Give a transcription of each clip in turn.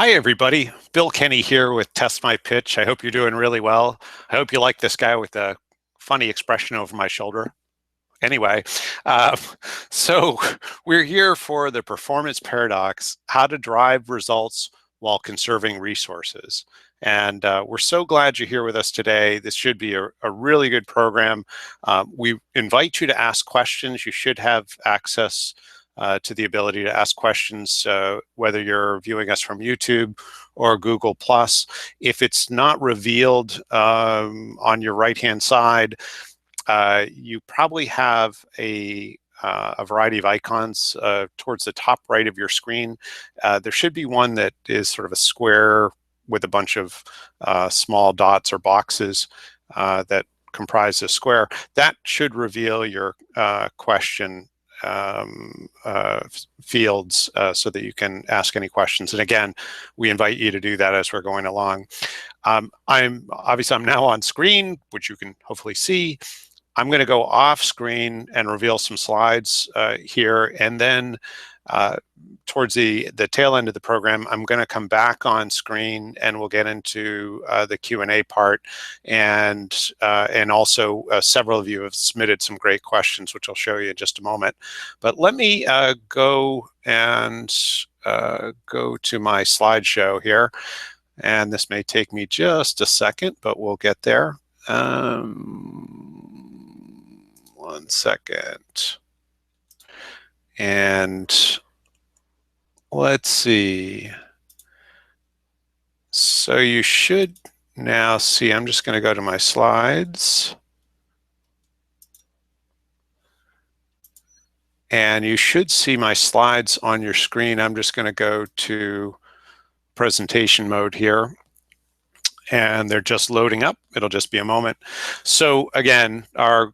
Hi, everybody. Bill Kenny here with Test My Pitch. I hope you're doing really well. I hope you like this guy with the funny expression over my shoulder. Anyway, uh, so we're here for the performance paradox, how to drive results while conserving resources. And we're so glad you're here with us today. This should be a really good program. We invite you to ask questions. You should have access to the ability to ask questions, whether you're viewing us from YouTube or Google+. If it's not revealed on your right-hand side, you probably have a variety of icons towards the top right of your screen. There should be one that is sort of a square with a bunch of small dots or boxes that comprise a square. That should reveal your question fields so that you can ask any questions. And again, we invite you to do that as we're going along. I'm now on screen, which you can hopefully see. I'm going to go off screen and reveal some slides here, and then towards the tail end of the program, I'm going to come back on screen and we'll get into the Q&A part, and also several of you have submitted some great questions, which I'll show you in just a moment. But let me go and go to my slideshow here, and this may take me just a second, but we'll get there. One second. And let's see. So you should now see, I'm just going to go to my slides. And you should see my slides on your screen. I'm just going to go to presentation mode here. And they're just loading up. It'll just be a moment. So again, our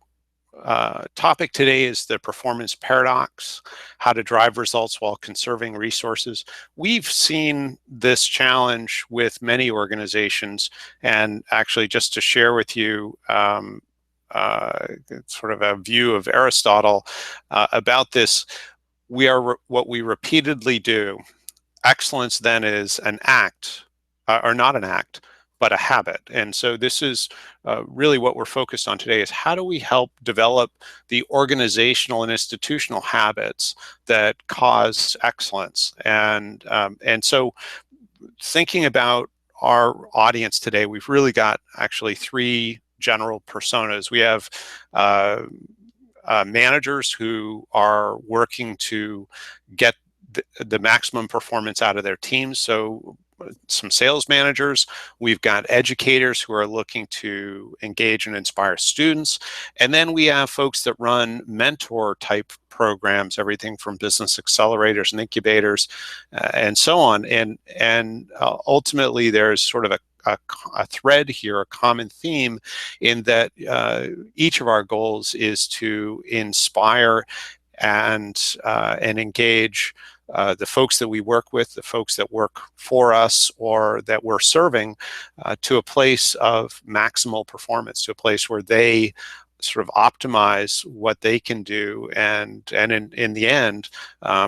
topic today is the performance paradox, how to drive results while conserving resources. We've seen this challenge with many organizations, and actually just to share with you sort of a view of Aristotle about this, what we repeatedly do. Excellence then is an act, or not an act, but a habit. And so this is really what we're focused on today, is how do we help develop the organizational and institutional habits that cause excellence. And so thinking about our audience today, we've really got actually three general personas. We have managers who are working to get the maximum performance out of their teams. So some sales managers, we've got educators who are looking to engage and inspire students, and then we have folks that run mentor type programs, everything from business accelerators and incubators and so on. And ultimately there's sort of a thread here, a common theme, in that each of our goals is to inspire and engage the folks that we work with, the folks that work for us or that we're serving, to a place of maximal performance, to a place where they sort of optimize what they can do and in the end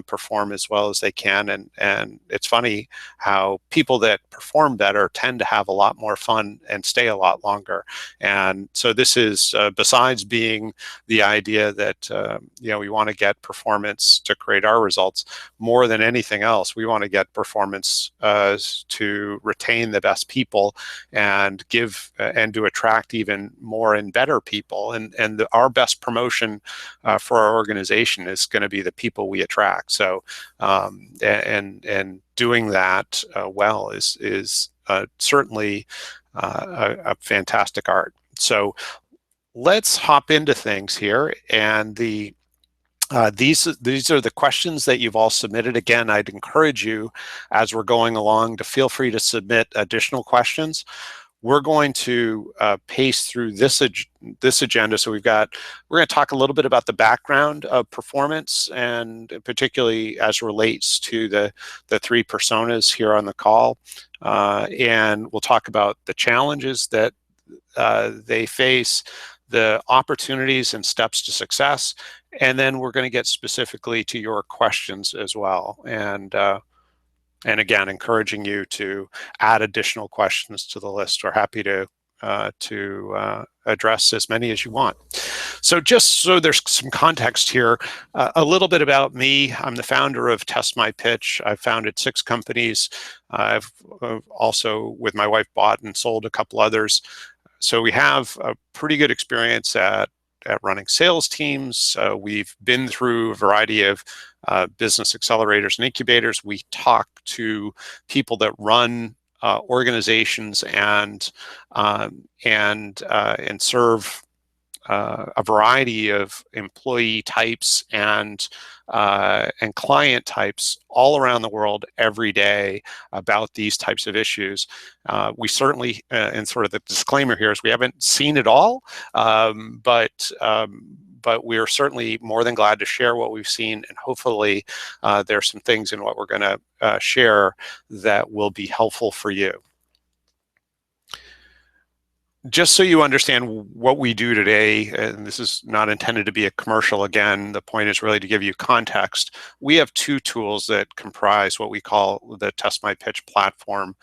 perform as well as they can. And it's funny how people that perform better tend to have a lot more fun and stay a lot longer. And so this is besides being the idea that we want to get performance to create our results, more than anything else we want to get performance to retain the best people and give and to attract even more and better people. And our best promotion for our organization is going to be the people we attract. So, and doing that well is certainly a fantastic art. So let's hop into things here. And these are the questions that you've all submitted. Again, I'd encourage you, as we're going along, to feel free to submit additional questions. We're going to pace through this agenda. So we're going to talk a little bit about the background of performance, and particularly as relates to the three personas here on the call. And we'll talk about the challenges that they face, the opportunities and steps to success, and then we're going to get specifically to your questions as well. And And again, encouraging you to add additional questions to the list. We're happy to address as many as you want. So just so there's some context here, a little bit about me. I'm the founder of Test My Pitch. I've founded 6 companies. I've also, with my wife, bought and sold a couple others. So we have a pretty good experience at running sales teams. We've been through a variety of business accelerators and incubators. We talk to people that run organizations and serve a variety of employee types and client types all around the world every day about these types of issues. We certainly, and sort of the disclaimer here is we haven't seen it all, but we're certainly more than glad to share what we've seen, and hopefully there's some things in what we're going to share that will be helpful for you. Just so you understand what we do today, and this is not intended to be a commercial again, the point is really to give you context. We have 2 tools that comprise what we call the Test My Pitch platform.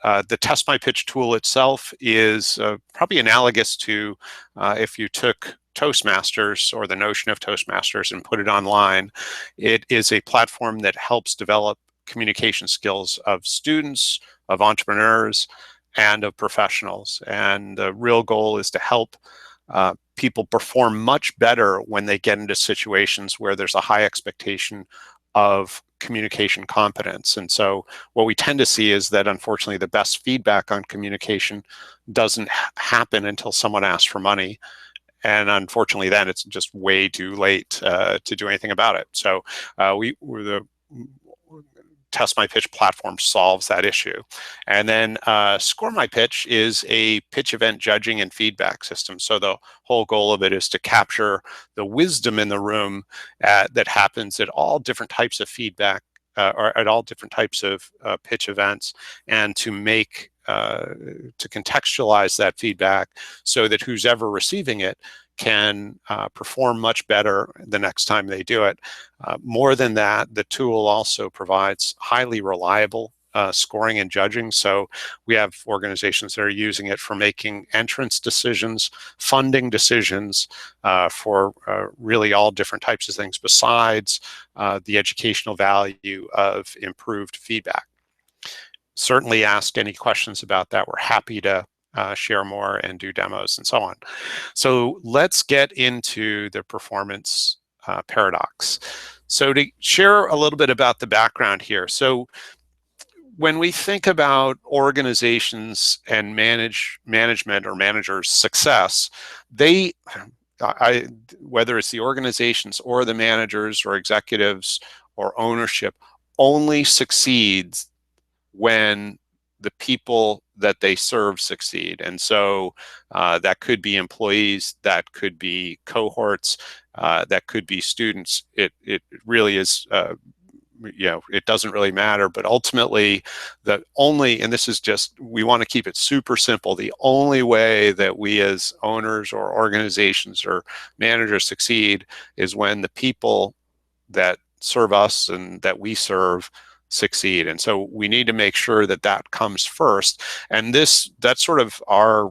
The Test My Pitch tool itself is probably analogous to if you took Toastmasters or the notion of Toastmasters and put it online. It is a platform that helps develop communication skills of students, of entrepreneurs, and of professionals. And the real goal is to help people perform much better when they get into situations where there's a high expectation of communication competence. And so what we tend to see is that, unfortunately, the best feedback on communication doesn't happen until someone asks for money. And unfortunately, then it's just way too late to do anything about it. So we're the Test My Pitch platform solves that issue. And then Score My Pitch is a pitch event judging and feedback system. So the whole goal of it is to capture the wisdom in the room that happens at all different types of feedback or at all different types of pitch events, and to make to contextualize that feedback so that who's ever receiving it can perform much better the next time they do it. More than that, the tool also provides highly reliable scoring and judging. So we have organizations that are using it for making entrance decisions, funding decisions, for really all different types of things besides the educational value of improved feedback. Certainly ask any questions about that. We're happy to share more and do demos and so on. So let's get into the performance paradox. So to share a little bit about the background here. So when we think about organizations and management or managers' success, whether it's the organizations or the managers or executives or ownership, only succeeds when the people that they serve succeed. And so that could be employees, that could be cohorts, that could be students. It really is, it doesn't really matter. But ultimately, and this is just, we want to keep it super simple, the only way that we as owners or organizations or managers succeed is when the people that serve us and that we serve succeed. And so we need to make sure that that comes first. And that's sort of our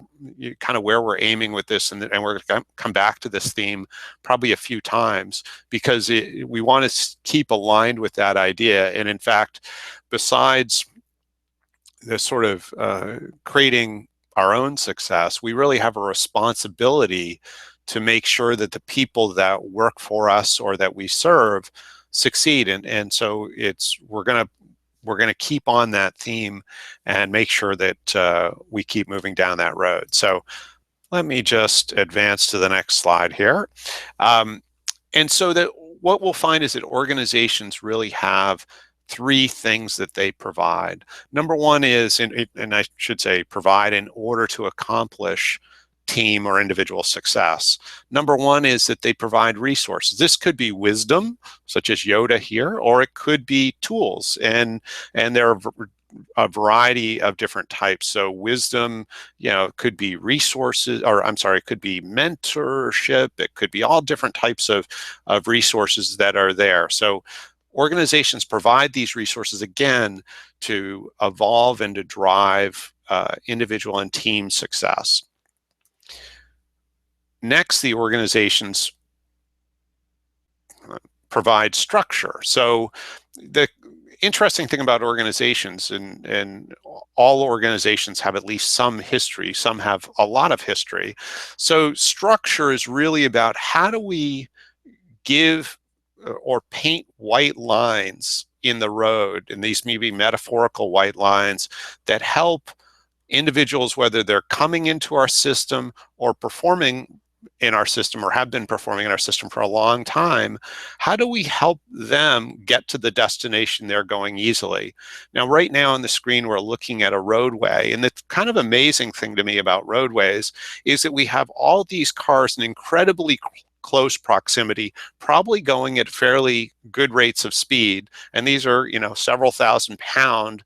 kind of where we're aiming with this. And we're going to come back to this theme probably a few times, because we want to keep aligned with that idea. And in fact, besides the sort of creating our own success, we really have a responsibility to make sure that the people that work for us or that we serve succeed. And so we're gonna keep on that theme and make sure that we keep moving down that road. So let me just advance to the next slide here. And so that what we'll find is that organizations really have 3 things that they provide. Number one is, and I should say provide in order to accomplish team or individual success. Number one is that they provide resources. This could be wisdom, such as Yoda here, or it could be tools, and there are a variety of different types. So wisdom, could be resources, or I'm sorry, it could be mentorship. It could be all different types of resources that are there. So organizations provide these resources, again, to evolve and to drive individual and team success. Next, the organizations provide structure. So the interesting thing about organizations, and all organizations have at least some history, some have a lot of history. So structure is really about how do we give or paint white lines in the road, and these may be metaphorical white lines that help individuals, whether they're coming into our system or performing in our system or have been performing in our system for a long time, how do we help them get to the destination they're going easily? Now, right now on the screen, we're looking at a roadway, and the kind of amazing thing to me about roadways is that we have all these cars in incredibly close proximity, probably going at fairly good rates of speed. And these are, several thousand-pound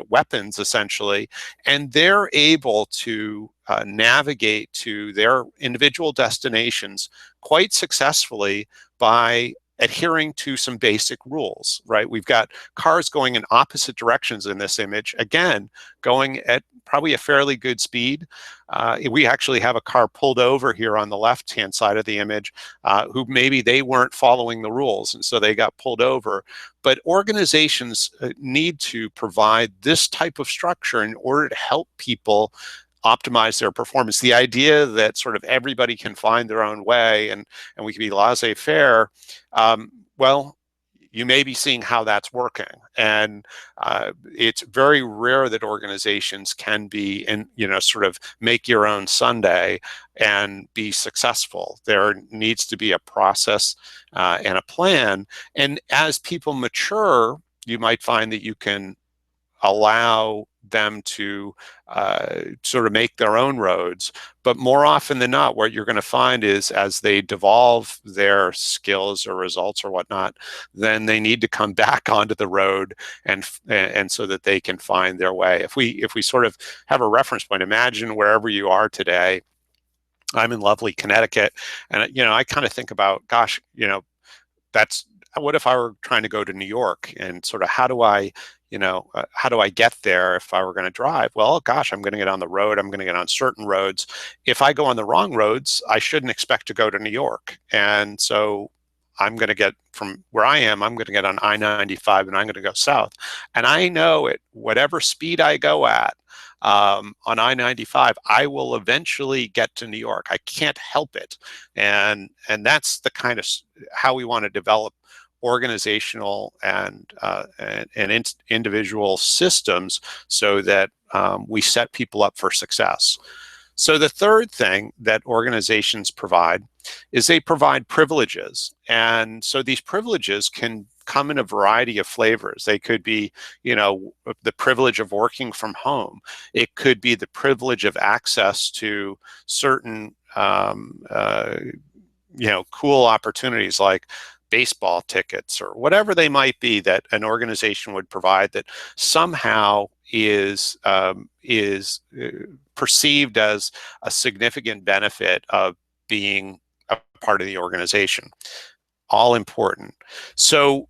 weapons, essentially, and they're able to navigate to their individual destinations quite successfully by adhering to some basic rules, right? We've got cars going in opposite directions in this image, again, going at probably a fairly good speed. We actually have a car pulled over here on the left-hand side of the image who maybe they weren't following the rules, and so they got pulled over. But organizations need to provide this type of structure in order to help people optimize their performance. The idea that sort of everybody can find their own way and we can be laissez-faire, well, you may be seeing how that's working. And it's very rare that organizations can be and sort of make your own Sunday and be successful. There needs to be a process and a plan. And as people mature, you might find that you can allow them to sort of make their own roads. But more often than not, what you're going to find is as they devolve their skills or results or whatnot, then they need to come back onto the road and so that they can find their way. If we sort of have a reference point, imagine wherever you are today. I'm in lovely Connecticut, and I kind of think about, gosh, that's what if I were trying to go to New York, and sort of how do I get there if I were going to drive? Well, gosh, I'm going to get on the road. I'm going to get on certain roads. If I go on the wrong roads, I shouldn't expect to go to New York. And so I'm going to get from where I am, I'm going to get on I-95 and I'm going to go south. And I know at whatever speed I go at on I-95, I will eventually get to New York. I can't help it. And that's the kind of how we want to develop organizational and individual systems so that we set people up for success. So the third thing that organizations provide is they provide privileges. And so these privileges can come in a variety of flavors. They could be, the privilege of working from home. It could be the privilege of access to certain, cool opportunities like baseball tickets or whatever they might be that an organization would provide that somehow is perceived as a significant benefit of being a part of the organization. All important. So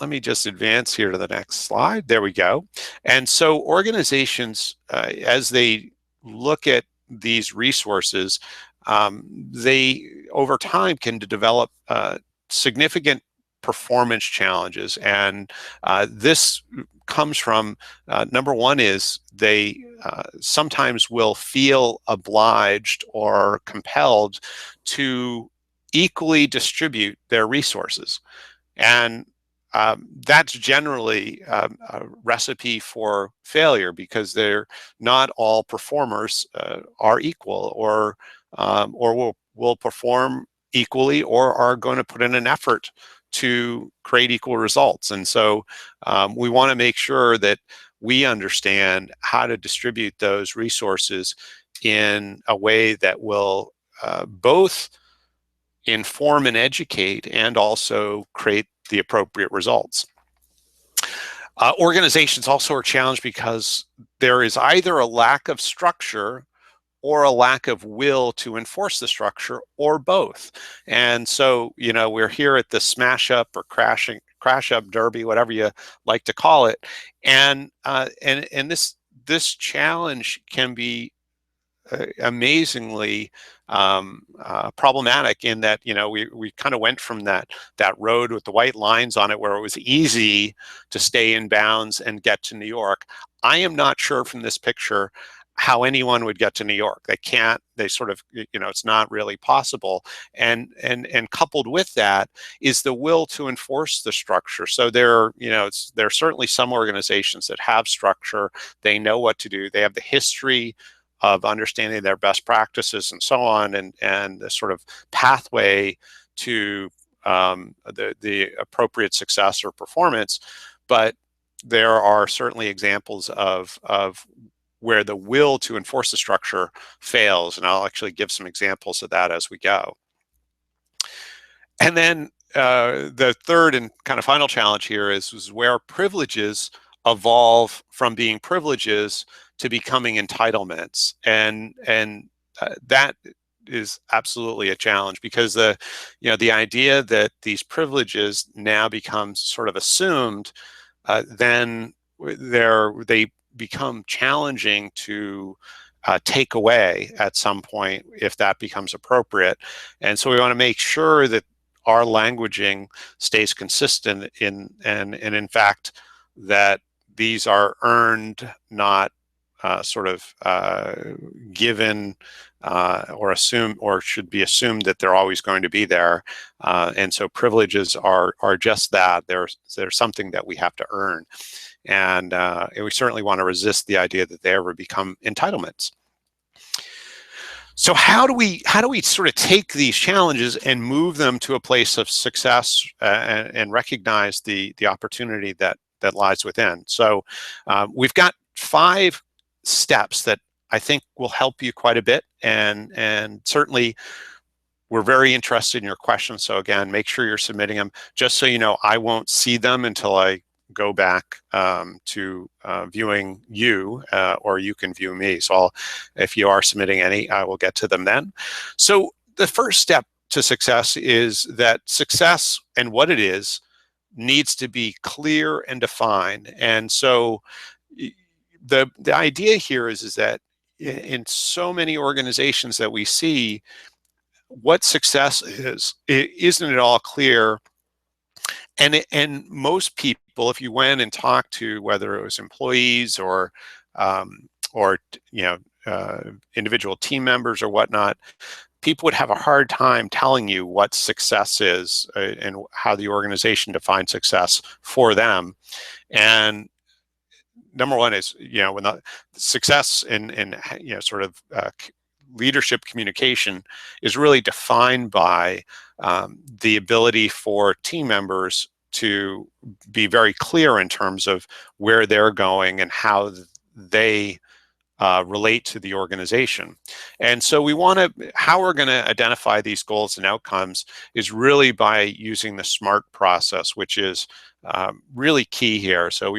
let me just advance here to the next slide. There we go. And so organizations, as they look at these resources, they over time can develop significant performance challenges. And this comes from, number one is they sometimes will feel obliged or compelled to equally distribute their resources. And that's generally a recipe for failure because they're not all performers are equal or will perform equally or are going to put in an effort to create equal results. And so we want to make sure that we understand how to distribute those resources in a way that will both inform and educate and also create the appropriate results. Organizations also are challenged because there is either a lack of structure or a lack of will to enforce the structure, or both. And so, we're here at the smash up or crash up derby, whatever you like to call it. And this challenge can be amazingly problematic, in that we kind of went from that road with the white lines on it, where it was easy to stay in bounds and get to New York. I am not sure from this picture how anyone would get to New York. They can't. They sort of, it's not really possible. And coupled with that is the will to enforce the structure. So there are certainly some organizations that have structure. They know what to do. They have the history of understanding their best practices and so on, and the sort of pathway to the appropriate success or performance. But there are certainly examples of where the will to enforce the structure fails, and I'll actually give some examples of that as we go. And then the third and kind of final challenge here is where privileges evolve from being privileges to becoming entitlements, and that is absolutely a challenge, because the idea that these privileges now become sort of assumed, then they become challenging to take away at some point if that becomes appropriate. And so we want to make sure that our languaging stays consistent and in fact that these are earned, not given or assumed, or should be assumed that they're always going to be there. And so privileges are just that. They're something that we have to earn. And we certainly want to resist the idea that they ever become entitlements. So how do we sort of take these challenges and move them to a place of success, and recognize the opportunity that lies within? So we've got 5 steps that I think will help you quite a bit, and certainly we're very interested in your questions. So again, make sure you're submitting them. Just so you know, I won't see them until I go back to viewing you, or you can view me. So if you are submitting any, I will get to them then. So the first step to success is that success and what it is needs to be clear and defined. And so the idea here is that in so many organizations that we see, what success is, isn't at all clear. And most people, if you went and talked to, whether it was employees or individual team members or whatnot, people would have a hard time telling you what success is, and how the organization defines success for them. And number one is, when the success in leadership communication is really defined by the ability for team members to be very clear in terms of where they're going and how they relate to the organization. And so how we're going to identify these goals and outcomes is really by using the SMART process, which is really key here. So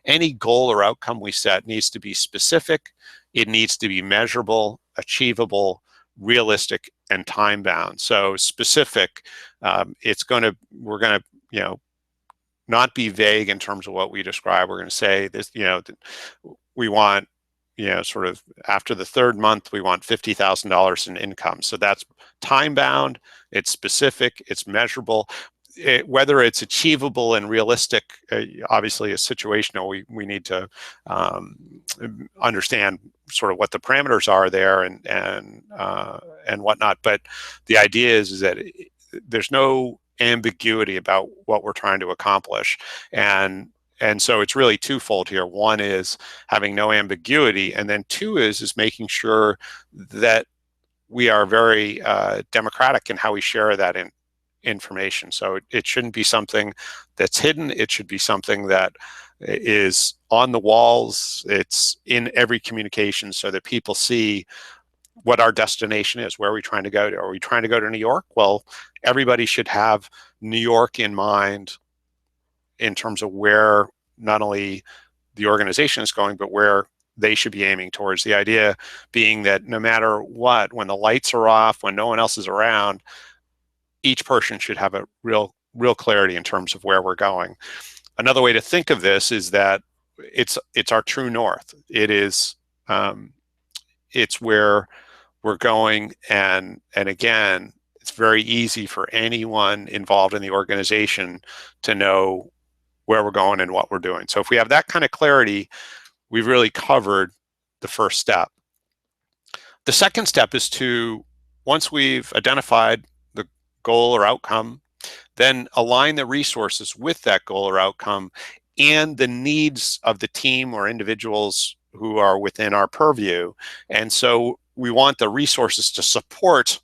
any goal or outcome we set needs to be specific, it needs to be measurable, achievable, realistic, and time bound. So specific, we're going to not be vague in terms of what we describe. We're going to say this, we want, sort of after the 3rd month, we want $50,000 in income. So that's time bound, it's specific, it's measurable. Whether it's achievable and realistic, obviously is situational. We need to understand sort of what the parameters are there and whatnot. But the idea is that there's no ambiguity about what we're trying to accomplish. And so it's really twofold here. One is having no ambiguity, and then 2 is making sure that we are very democratic in how we share that information. So it shouldn't be something that's hidden. It should be something that is on the walls. It's in every communication, so that people see what our destination is. Where are we trying to go to? Are we trying to go to New York? Well, everybody should have New York in mind in terms of where not only the organization is going, but where they should be aiming towards. The idea being that no matter what, when the lights are off, when no one else is around, each person should have a real clarity in terms of where we're going. Another way to think of this is that it's our true north. It's where we're going, and again, it's very easy for anyone involved in the organization to know where we're going and what we're doing. So if we have that kind of clarity, we've really covered the first step. The second step is to, once we've identified the goal or outcome, then align the resources with that goal or outcome and the needs of the team or individuals who are within our purview. And so we want the resources to support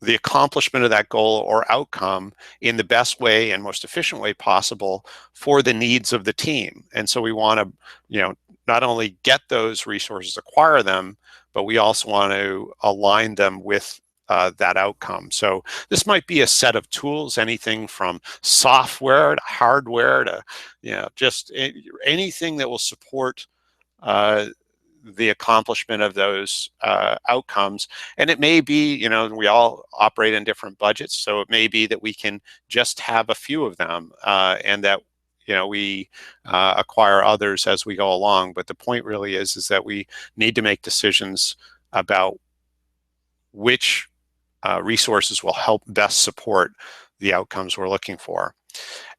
the accomplishment of that goal or outcome in the best way and most efficient way possible for the needs of the team. And so we want to, not only get those resources, acquire them, but we also want to align them with that outcome. So this might be a set of tools, anything from software to hardware to, just anything that will support the accomplishment of those outcomes. And it may be, we all operate in different budgets, so it may be that we can just have a few of them, and that we acquire others as we go along. But the point really is that we need to make decisions about which resources will help best support the outcomes we're looking for.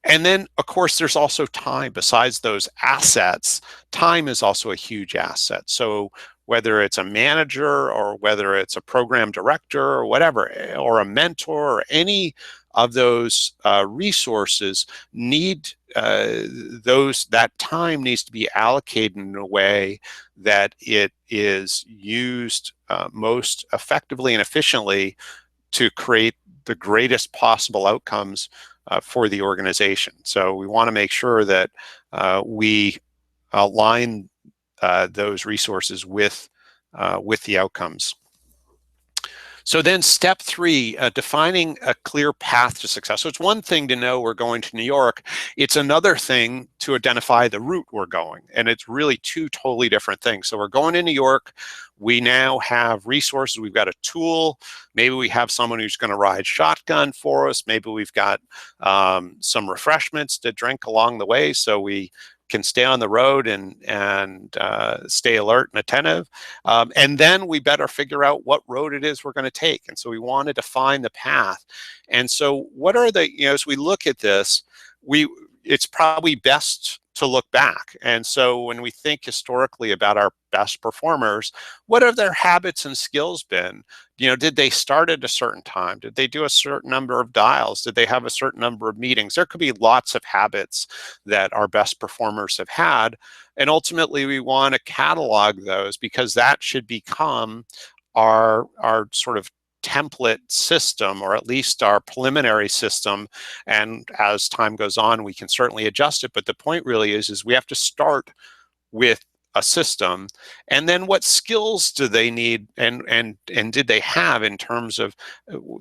And then, of course, there's also time. Besides those assets, time is also a huge asset. So whether it's a manager or whether it's a program director or whatever, or a mentor, or any of those resources need that time needs to be allocated in a way that it is used most effectively and efficiently to create the greatest possible outcomes for the organization. So we want to make sure that we align those resources with the outcomes. So then step 3, defining a clear path to success. So it's one thing to know we're going to New York. It's another thing to identify the route we're going. And it's really two totally different things. So we're going to New York. We now have resources. We've got a tool. Maybe we have someone who's going to ride shotgun for us. Maybe we've got some refreshments to drink along the way, so we can stay on the road and stay alert and attentive. And then we better figure out what road it is we're going to take. And so we want to define the path. And so what are as we look at this, it's probably best to look back. And so when we think historically about our best performers, what have their habits and skills been? Did they start at a certain time? Did they do a certain number of dials? Did they have a certain number of meetings? There could be lots of habits that our best performers have had. And ultimately, we want to catalog those, because that should become our sort of template system, or at least our preliminary system. And as time goes on, we can certainly adjust it. But the point really is we have to start with a system, and then what skills do they need, and did they have in terms of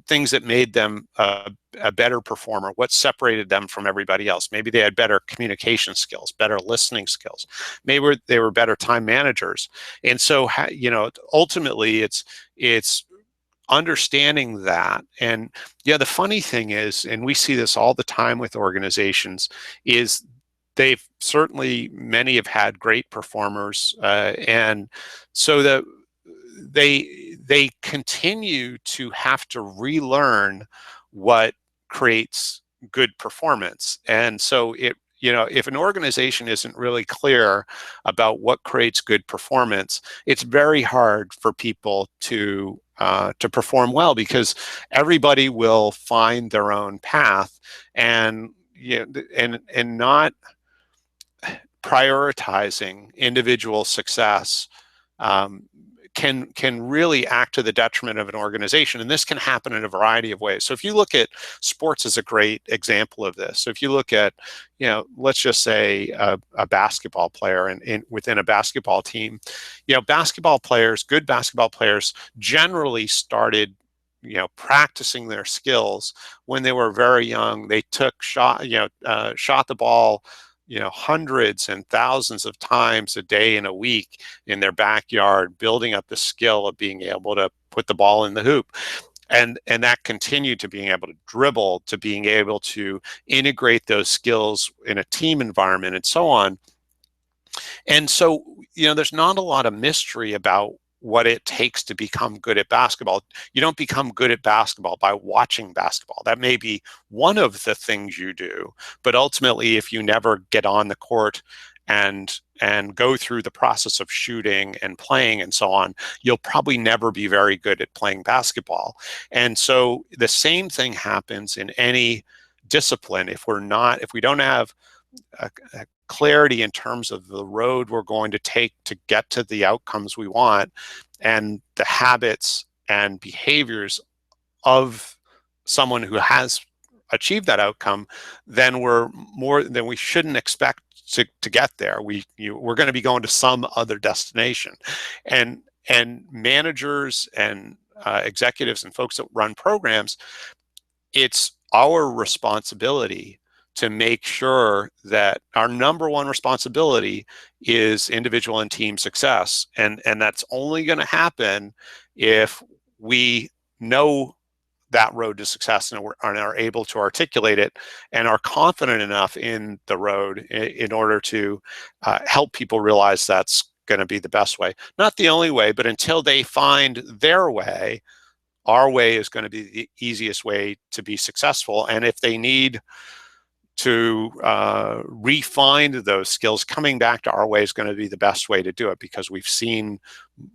things that made them a better performer? What separated them from everybody else? Maybe they had better communication skills, better listening skills. Maybe they were better time managers. And so, ultimately, it's understanding that. And the funny thing is, and we see this all the time with organizations, is many have had great performers, and so that they continue to have to relearn what creates good performance. And so if an organization isn't really clear about what creates good performance, it's very hard for people to perform well, because everybody will find their own path, and not prioritizing individual success can really act to the detriment of an organization. And this can happen in a variety of ways. So if you look at sports as a great example of this, so if you look at, let's just say a basketball player within a basketball team, good basketball players generally started practicing their skills when they were very young. They took shot the ball hundreds and thousands of times a day and a week in their backyard, building up the skill of being able to put the ball in the hoop. And that continued to being able to dribble, to being able to integrate those skills in a team environment and so on. And so, there's not a lot of mystery about what it takes to become good at basketball. You don't become good at basketball by watching basketball. That may be one of the things you do, but ultimately, if you never get on the court and go through the process of shooting and playing and so on, you'll probably never be very good at playing basketball. And so the same thing happens in any discipline. If we don't have a clarity in terms of the road we're going to take to get to the outcomes we want, and the habits and behaviors of someone who has achieved that outcome, then we shouldn't expect to get there. We're going to be going to some other destination, and managers and executives and folks that run programs, it's our responsibility to make sure that our number one responsibility is individual and team success. And that's only going to happen if we know that road to success and are able to articulate it and are confident enough in the road in order to help people realize that's going to be the best way. Not the only way, but until they find their way, our way is going to be the easiest way to be successful. And if they need to refine those skills, coming back to our way is going to be the best way to do it, because we've seen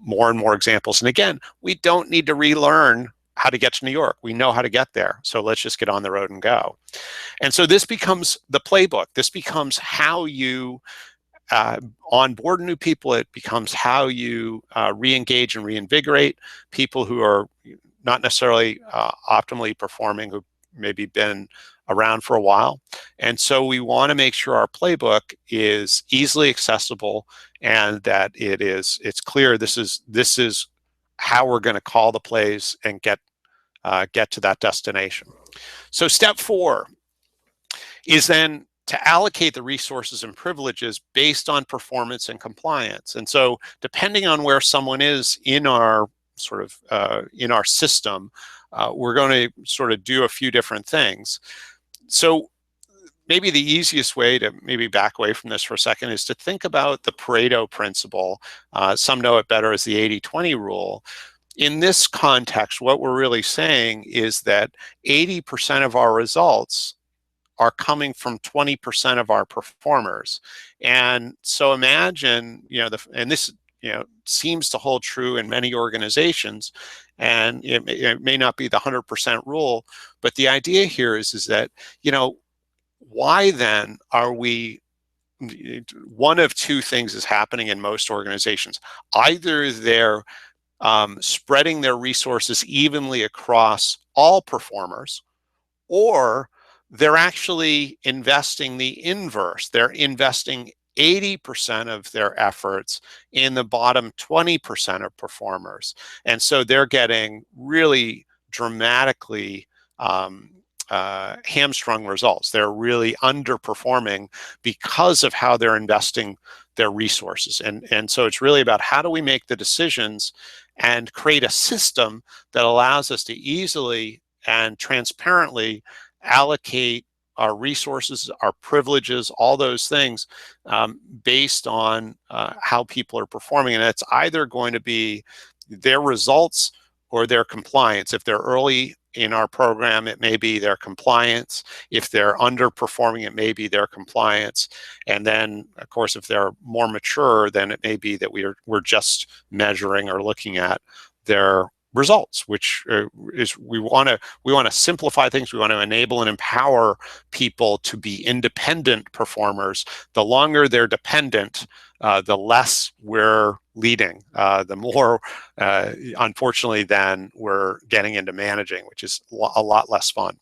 more and more examples. And again, we don't need to relearn how to get to New York. We know how to get there. So let's just get on the road and go. And so this becomes the playbook. This becomes how you onboard new people. It becomes how you re-engage and reinvigorate people who are not necessarily optimally performing, who maybe been around for a while. And so we want to make sure our playbook is easily accessible and that it's clear this is how we're going to call the plays and get to that destination. So step 4 is then to allocate the resources and privileges based on performance and compliance. And so depending on where someone is in our in our system, we're going to sort of do a few different things. So maybe the easiest way to maybe back away from this for a second is to think about the Pareto principle. Some know it better as the 80-20 rule. In this context, what we're really saying is that 80% of our results are coming from 20% of our performers. And so imagine, and this seems to hold true in many organizations, and it may not be the 100% rule, but the idea here is that, why then are we, one of two things is happening in most organizations. Either they're spreading their resources evenly across all performers, or they're actually investing the inverse. They're investing 80% of their efforts in the bottom 20% of performers. And so they're getting really dramatically hamstrung results. They're really underperforming because of how they're investing their resources. And so it's really about how do we make the decisions and create a system that allows us to easily and transparently allocate our resources, our privileges, all those things based on how people are performing. And it's either going to be their results or their compliance. If they're early in our program, it may be their compliance. If they're underperforming, it may be their compliance. And then, of course, if they're more mature, then it may be that we're just measuring or looking at their results, which is we want to simplify things. We want to enable and empower people to be independent performers. The longer they're dependent, the less we're leading, the more, unfortunately, then we're getting into managing, which is a lot less fun.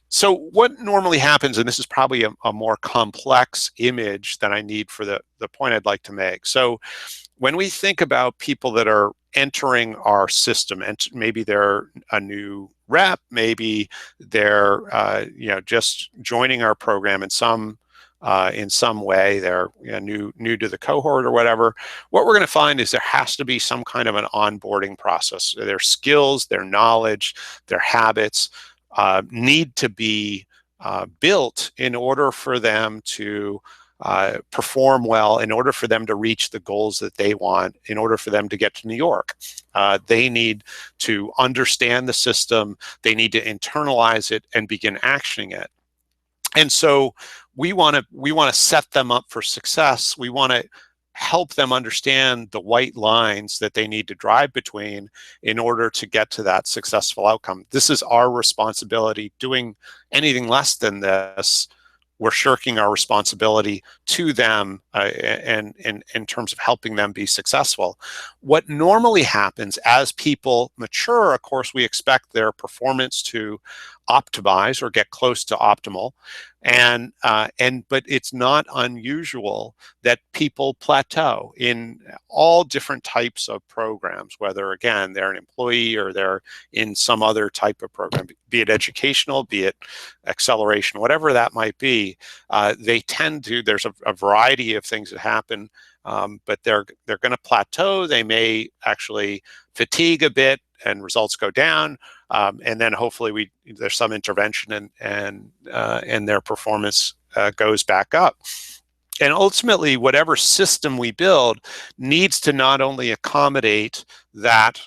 So what normally happens, and this is probably a more complex image than I need for the point I'd like to make. So when we think about people that are entering our system, and maybe they're a new rep, maybe they're just joining our program in some in some way. They're new to the cohort or whatever. What we're going to find is there has to be some kind of an onboarding process. Their skills, their knowledge, their habits need to be built in order for them to perform well, in order for them to reach the goals that they want, in order for them to get to New York. They need to understand the system, they need to internalize it and begin actioning it. And so we want to set them up for success. We want to help them understand the white lines that they need to drive between in order to get to that successful outcome. This is our responsibility. Doing anything less than this, we're shirking our responsibility to them, and in terms of helping them be successful. What normally happens as people mature, of course, we expect their performance to optimize or get close to optimal, but it's not unusual that people plateau in all different types of programs, whether again they're an employee or they're in some other type of program, be it educational, be it acceleration, whatever that might be. They tend to, there's a variety of things that happen, but they're going to plateau. They may actually fatigue a bit and results go down, and then hopefully there's some intervention and their performance goes back up. And ultimately, whatever system we build needs to not only accommodate that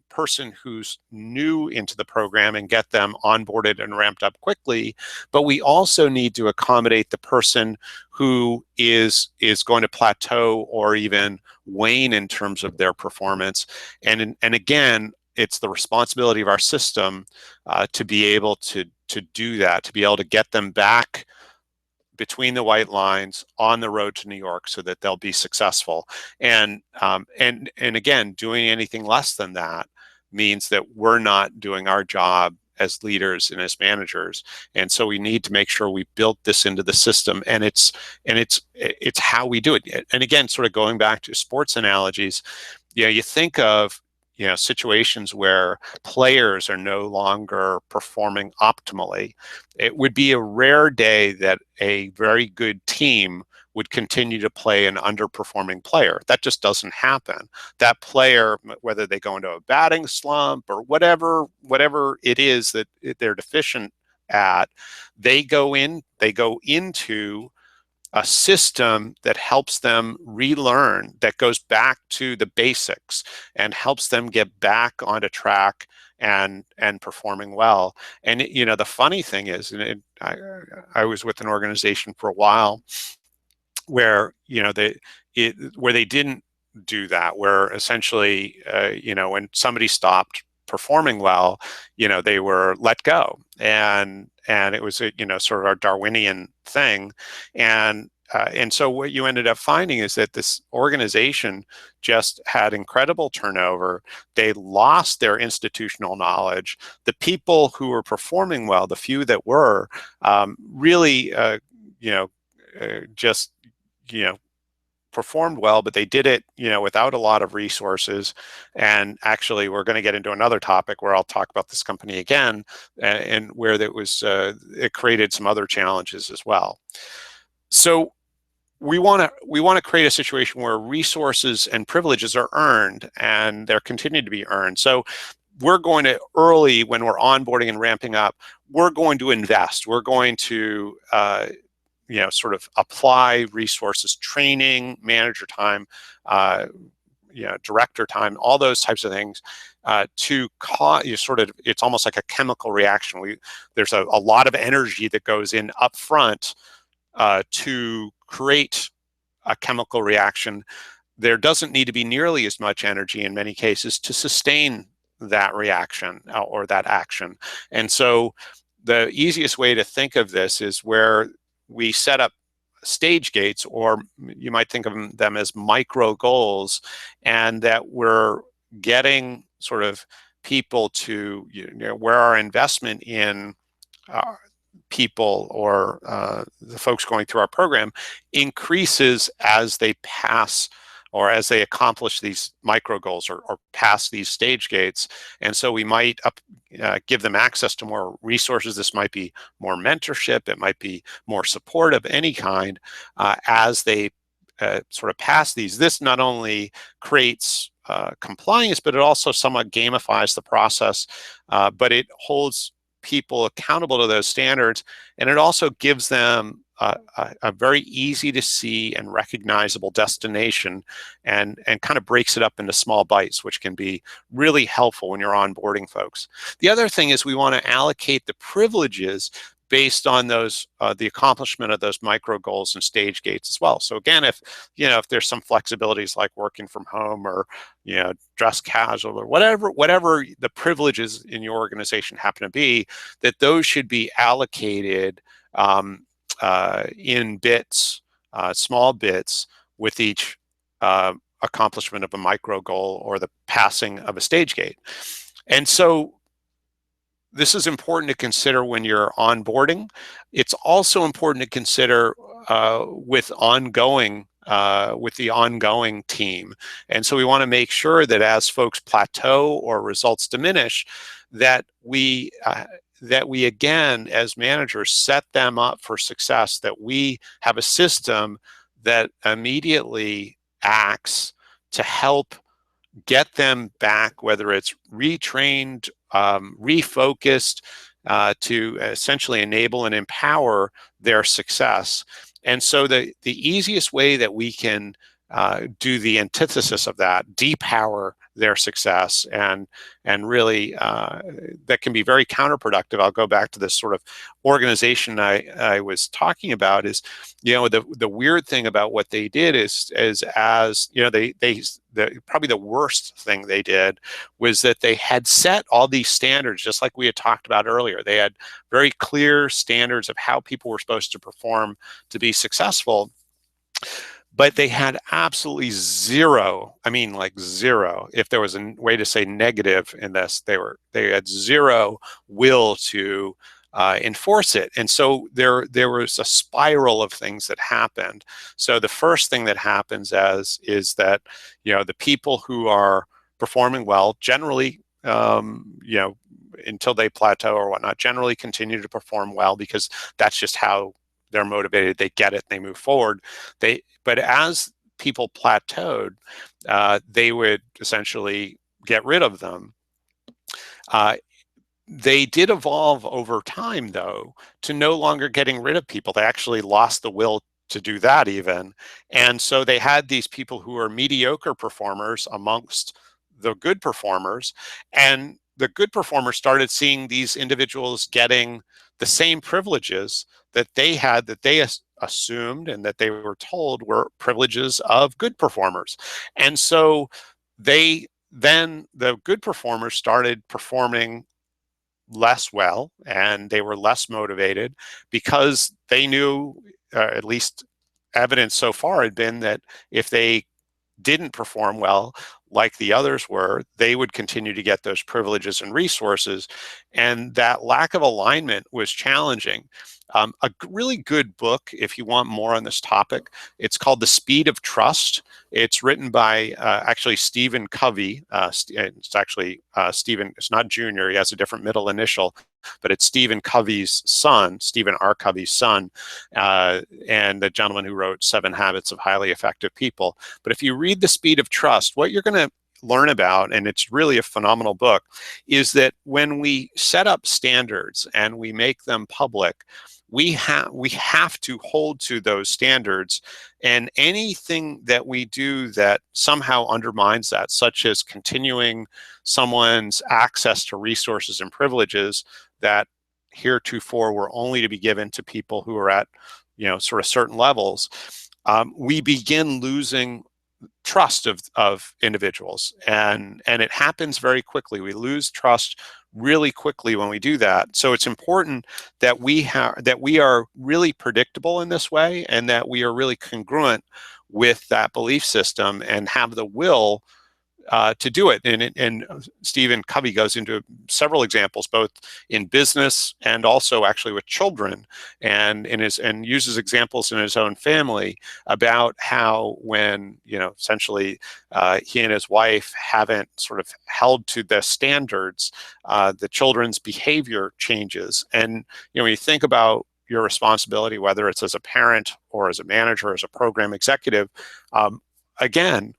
person who's new into the program and get them onboarded and ramped up quickly, but we also need to accommodate the person who is going to plateau or even wane in terms of their performance. And again, it's the responsibility of our system to be able to do that, to be able to get them back between the white lines on the road to New York so that they'll be successful. And again, doing anything less than that means that we're not doing our job as leaders and as managers. And so we need to make sure we built this into the system, and it's how we do it. And again, sort of going back to sports analogies, you think of situations where players are no longer performing optimally. It would be a rare day that a very good team would continue to play an underperforming player. That just doesn't happen. That player, whether they go into a batting slump or whatever it is that they're deficient at, they go into a system that helps them relearn, that goes back to the basics and helps them get back onto track and performing well. And the funny thing is, I was with an organization for a while where where they didn't do that, where essentially when somebody stopped performing well, they were let go, and it was a sort of a Darwinian thing. And so what you ended up finding is that this organization just had incredible turnover. They lost their institutional knowledge. The people who were performing well, the few that were, really just performed well, but they did it without a lot of resources. And actually, we're going to get into another topic where I'll talk about this company again, and where it created some other challenges as well. So we want to create a situation where resources and privileges are earned, and they're continuing to be earned. So we're going to, early when we're onboarding and ramping up, we're going to invest. We're going to sort of apply resources, training, manager time, director time, all those types of things, to cause it's almost like a chemical reaction. There's a lot of energy that goes in up front to create a chemical reaction. There doesn't need to be nearly as much energy in many cases to sustain that reaction or that action. And so the easiest way to think of this is where we set up stage gates, or you might think of them as micro goals, and that we're getting sort of people to, where our investment in people or the folks going through our program increases as they pass or as they accomplish these micro goals or pass these stage gates. And so we might give them access to more resources. This might be more mentorship. It might be more support of any kind as they sort of pass these. This not only creates compliance, but it also somewhat gamifies the process, but it holds people accountable to those standards, and it also gives them a very easy to see and recognizable destination, and kind of breaks it up into small bites, which can be really helpful when you're onboarding folks. The other thing is we want to allocate the privileges based on those the accomplishment of those micro goals and stage gates as well. So again, if there's some flexibilities like working from home or dress casual or whatever the privileges in your organization happen to be, that those should be allocated in bits, small bits, with each accomplishment of a micro goal or the passing of a stage gate. And so this is important to consider when you're onboarding. It's also important to consider with the ongoing team. And so we want to make sure that as folks plateau or results diminish, that we again, as managers, set them up for success, that we have a system that immediately acts to help get them back, whether it's retrained, refocused, to essentially enable and empower their success. And so the easiest way that we can do the antithesis of that, depower their success, and really that can be very counterproductive. I'll go back to this sort of organization I was talking about. Is the weird thing about what they did is probably the worst thing they did was that they had set all these standards, just like we had talked about earlier. They had very clear standards of how people were supposed to perform to be successful. But they had absolutely zero, I mean like zero, if there was a way to say negative in this, they had zero will to enforce it. And so there was a spiral of things that happened. So the first thing that happens is that the people who are performing well generally, until they plateau or whatnot, generally continue to perform well because that's just how they're motivated. They get it, and they move forward. But as people plateaued, they would essentially get rid of them. They did evolve over time, though, to no longer getting rid of people. They actually lost the will to do that even. And so they had these people who are mediocre performers amongst the good performers. And the good performers started seeing these individuals getting the same privileges that they had, that they assumed and that they were told were privileges of good performers. And so the good performers started performing less well, and they were less motivated because they knew, at least evidence so far had been, that if they didn't perform well like the others were, they would continue to get those privileges and resources. And that lack of alignment was challenging. A really good book, if you want more on this topic, it's called The Speed of Trust. It's written by actually Stephen Covey. It's actually Stephen, it's not Junior, he has a different middle initial, but it's Stephen Covey's son, Stephen R. Covey's son, and the gentleman who wrote 7 Habits of Highly Effective People. But if you read The Speed of Trust, what you're going to learn about, and it's really a phenomenal book, is that when we set up standards and we make them public, we have to hold to those standards, and anything that we do that somehow undermines that, such as continuing someone's access to resources and privileges that heretofore were only to be given to people who are at sort of certain levels, we begin losing trust of individuals, and it happens very quickly. We lose trust really quickly when we do that. So it's important that we are really predictable in this way, and that we are really congruent with that belief system, and have the will to do it. And Stephen Covey goes into several examples, both in business and also actually with children, and uses examples in his own family about how when essentially he and his wife haven't sort of held to the standards, the children's behavior changes. And when you think about your responsibility, whether it's as a parent or as a manager, or as a program executive, again,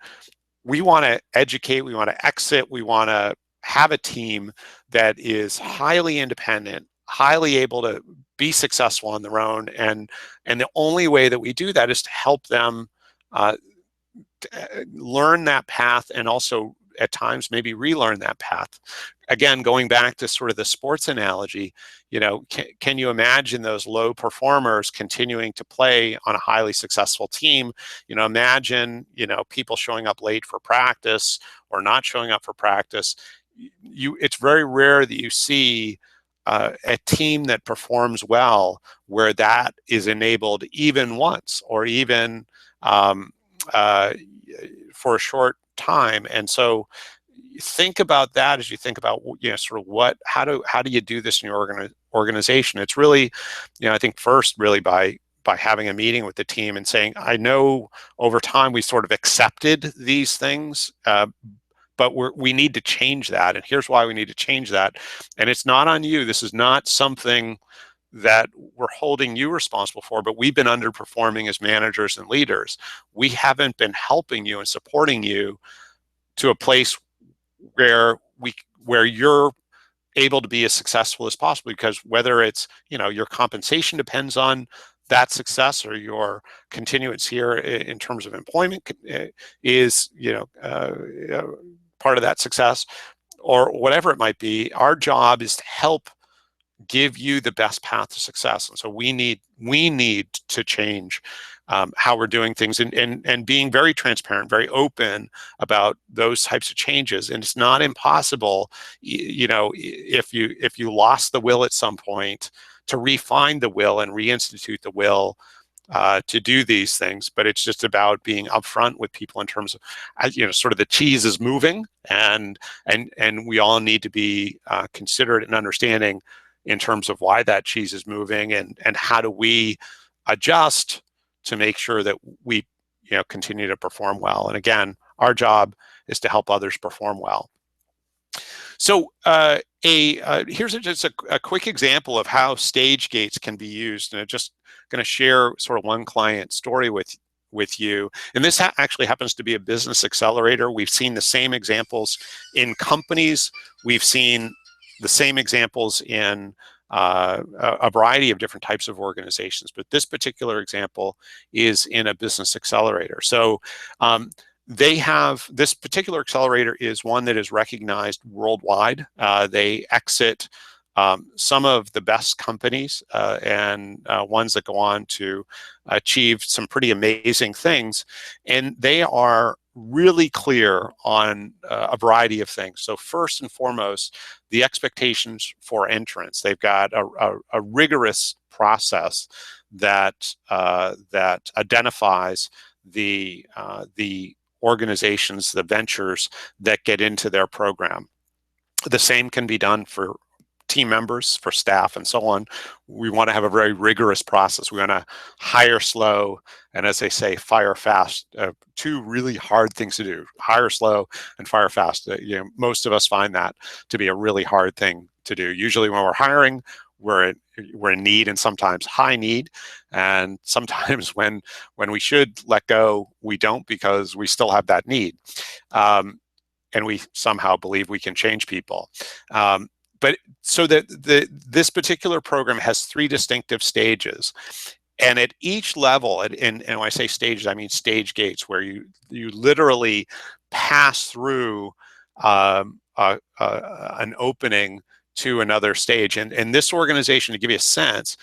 we want to educate, we want to exit, we want to have a team that is highly independent, highly able to be successful on their own, and the only way that we do that is to help them learn that path, and also at times maybe relearn that path. Again, going back to sort of the sports analogy, can you imagine those low performers continuing to play on a highly successful team? Imagine people showing up late for practice or not showing up for practice. It's very rare that you see a team that performs well where that is enabled even once, or even for a short time. And so think about that as you think about sort of how do you do this in your organization. It's really, I think first really by having a meeting with the team and saying, I know over time we sort of accepted these things, but we need to change that, and here's why we need to change that. And it's not on you. This is not something that we're holding you responsible for, but we've been underperforming as managers and leaders. We haven't been helping you and supporting you to a place where you're able to be as successful as possible, because whether it's your compensation depends on that success, or your continuance here in terms of employment is part of that success, or whatever it might be. Our job is to help give you the best path to success. And so we need to change how we're doing things, and being very transparent, very open about those types of changes. And it's not impossible, if you lost the will at some point, to refine the will and reinstitute the will to do these things. But it's just about being upfront with people in terms of, sort of the cheese is moving, and we all need to be considerate and understanding in terms of why that cheese is moving, and how do we adjust to make sure that we continue to perform well. And again, our job is to help others perform well. So here's just a quick example of how stage gates can be used, and I'm just going to share sort of one client story with you. And this actually happens to be a business accelerator. We've seen the same examples in companies. We've seen the same examples in a variety of different types of organizations, but this particular example is in a business accelerator. So they have, this particular accelerator is one that is recognized worldwide. They exit some of the best companies and ones that go on to achieve some pretty amazing things. And they are really clear on a variety of things. So first and foremost, the expectations for entrance. They've got a rigorous process that identifies the organizations, the ventures that get into their program. The same can be done for team members, for staff, and so on. We want to have a very rigorous process. We want to hire slow, and as they say, fire fast. Two really hard things to do: hire slow and fire fast. Most of us find that to be a really hard thing to do. Usually, when we're hiring, we're in need, and sometimes high need, and sometimes when we should let go, we don't, because we still have that need, and we somehow believe we can change people. But so this particular program has 3 distinctive stages, and at each level, and when I say stages, I mean stage gates, where you literally pass through an opening to another stage. And this organization, to give you a sense,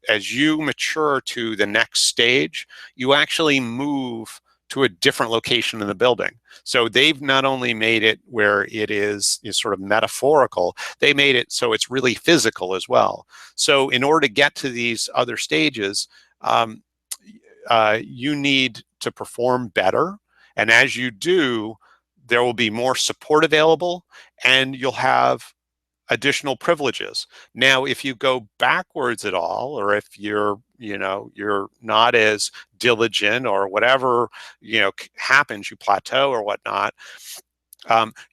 as you mature to the next stage, you actually move to a different location in the building. So they've not only made it where it is sort of metaphorical, they made it so it's really physical as well. So in order to get to these other stages, you need to perform better. And as you do, there will be more support available, and you'll have additional privileges. Now, if you go backwards at all, or if you're not as diligent, or whatever happens, you plateau or whatnot,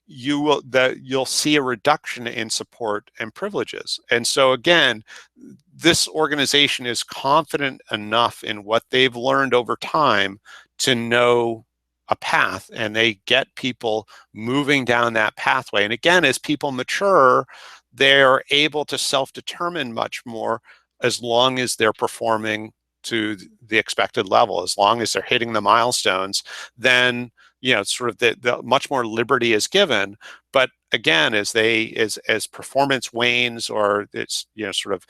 you'll see a reduction in support and privileges. And so again, this organization is confident enough in what they've learned over time to know a path, and they get people moving down that pathway. And again, as people mature, they're able to self-determine much more, as long as they're performing to the expected level, as long as they're hitting the milestones. Then sort of the much more liberty is given. But again, as performance wanes, or it's sort of